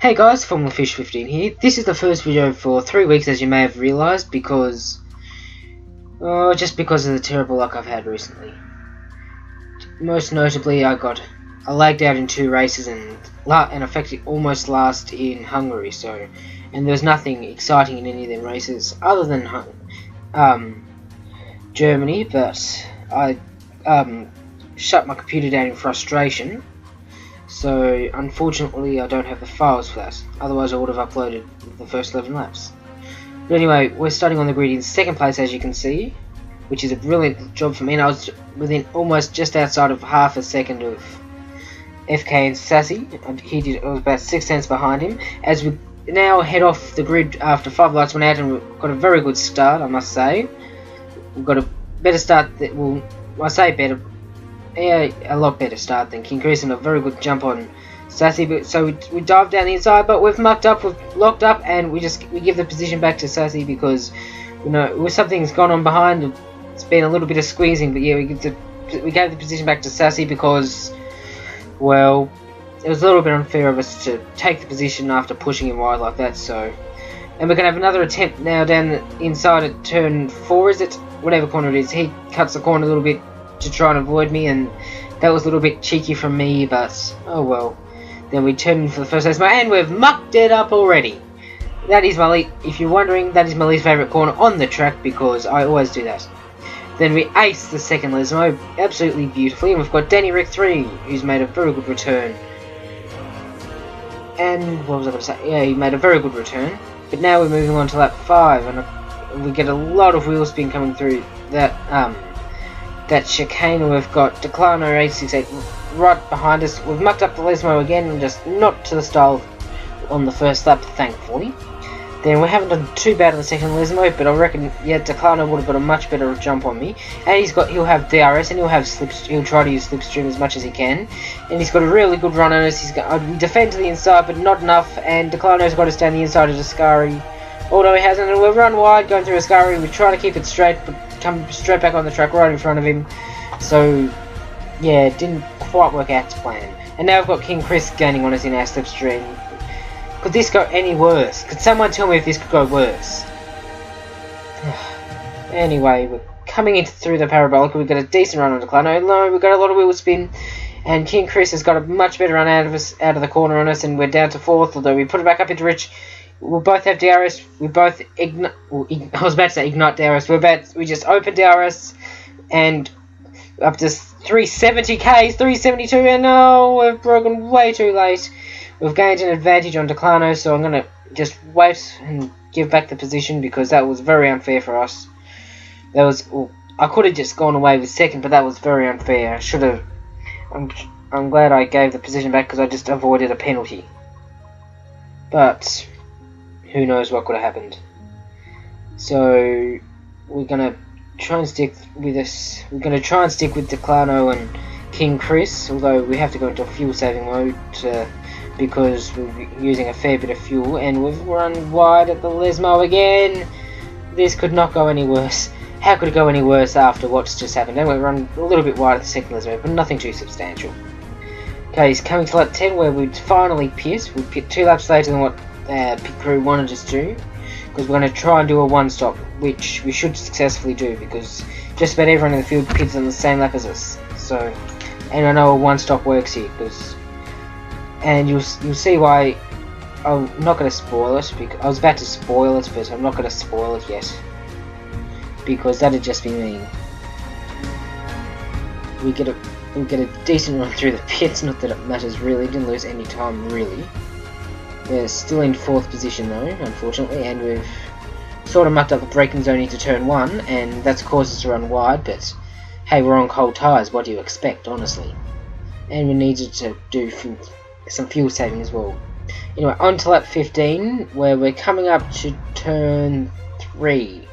Hey guys, FormulaFish15 here. This is the first video for 3 weeks, as you may have realised, because... just because of the terrible luck I've had recently. Most notably, I lagged out in 2 races and effectively almost last in Hungary, and there was nothing exciting in any of them races other than Germany, but I shut my computer down in frustration. So unfortunately I don't have the files for that, otherwise I would have uploaded the first 11 laps. But anyway, we're starting on the grid in 2nd place, as you can see, which is a brilliant job for me, and I was within almost just outside of half a second of FK and Sassy. I was about 6 tenths behind him. As we now head off the grid after 5 lights went out, and we've got a very good start, I must say. We've got a better start that will, I say better, a lot better start than King Chris, and a very good jump on Sassy. But so we dive down the inside, but we've mucked up, we've locked up, and we give the position back to Sassy because, you know, something's gone on behind. It's been a little bit of squeezing, but yeah, we gave the position back to Sassy because, well, it was a little bit unfair of us to take the position after pushing him wide like that. So, and we're gonna have another attempt now down the inside at turn 4, is it? Whatever corner it is. He cuts the corner a little bit to try and avoid me, and that was a little bit cheeky from me, but oh well. Then we turn for the first race, and we've mucked it up already. That is if you're wondering, that is my least favourite corner on the track, because I always do that. Then we ace the second Lesmo absolutely beautifully, and we've got Danny Rick 3, who's made a very good return. And what was I going to say? Yeah, he made a very good return. But now we're moving on to lap 5, and we get a lot of wheel spin coming through that chicane, and we've got Declano 868 right behind us. We've mucked up the Lesmo again, and just not to the style on the first lap, thankfully. Then we haven't done too bad on the second Lesmo, but I reckon, yeah, Declano would have got a much better jump on me. And he'll have DRS, and he'll try to use slipstream as much as he can. And he's got a really good run on us. We defend to the inside, but not enough, and Declano's got us down the inside of Ascari. Although he hasn't, and we'll run wide going through Ascari. We try to keep it straight, but come straight back on the track right in front of him. So, yeah, it didn't quite work out to plan. And now we've got King Chris gaining on us in our slipstream. Could this go any worse? Could someone tell me if this could go worse? Anyway, we're coming through the parabolic. We've got a decent run on Declano. No, we've got a lot of wheel spin, and King Chris has got a much better run out of the corner on us, and we're down to 4th. Although we put it back up into Rich. We both have DRS. We both I was about to say ignite DRS. We just opened DRS, and up to 370 Ks, 372, and no, we've broken way too late. We've gained an advantage on Declano, so I'm going to just wait and give back the position because that was very unfair for us. I could have just gone away with 2nd, but that was very unfair. I should have. I'm glad I gave the position back because I just avoided a penalty. But who knows what could have happened. So we're going to try and stick with this. We're going to try and stick with Declano and King Chris, although we have to go into fuel saving mode because we're using a fair bit of fuel, and we've run wide at the Lesmo again. This could not go any worse. How could it go any worse after what's just happened? And we run a little bit wide at the second Lesmo, but nothing too substantial. Okay, he's coming to lap 10 where we'd finally pit. We pit 2 laps later than what pit crew wanted us to, because we're going to try and do a 1-stop, which we should successfully do, because just about everyone in the field pits on the same lap as us. So, and I know a 1-stop works here, and you'll see why. I'm not going to spoil it, because I was about to spoil it, but I'm not going to spoil it yet, because that'd just be mean. We get a decent run through the pits, not that it matters really, didn't lose any time really. We're still in 4th position though, unfortunately, and we've sort of mucked up the braking zone into turn 1, and that's caused us to run wide, but hey, we're on cold tyres, what do you expect, honestly? And we needed to do some fuel saving as well. Anyway, on to lap 15, where we're coming up to turn 3.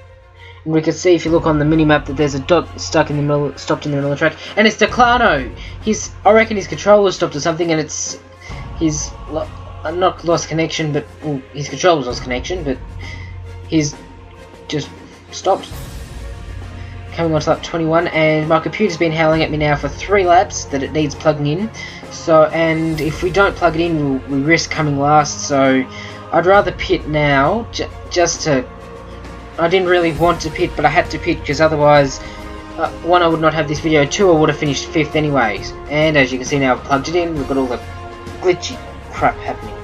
And we can see, if you look on the minimap, that there's a dot stopped in the middle of the track, and it's Declano. I reckon his controller stopped or something, and it's his not lost connection, but well, his controller's lost connection, but he's just stopped. coming on to lap 21, and my computer's been howling at me now for 3 laps that it needs plugging in. So, and if we don't plug it in, we risk coming last. So, I'd rather pit now, just to. I didn't really want to pit, but I had to pit because otherwise, 1, I would not have this video. 2, I would have finished 5th anyways. And as you can see now, I've plugged it in. We've got all the glitchy crap happening.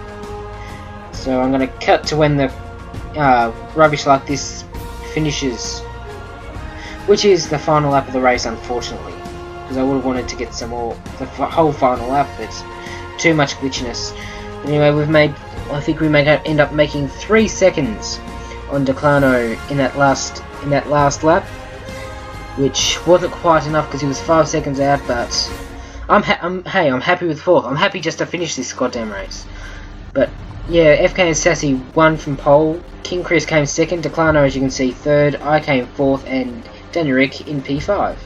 So I'm going to cut to when the rubbish like this finishes, which is the final lap of the race, unfortunately, because I would have wanted to get some more, the whole final lap, but too much glitchiness. But anyway, I think we may end up making 3 seconds on Declano in that last lap, which wasn't quite enough because he was 5 seconds out. But I'm happy with 4th. I'm happy just to finish this goddamn race. But yeah, FK and Sassy won from pole. King Chris came 2nd. Declano, as you can see, 3rd. I came 4th, and Daniel Rick in P5.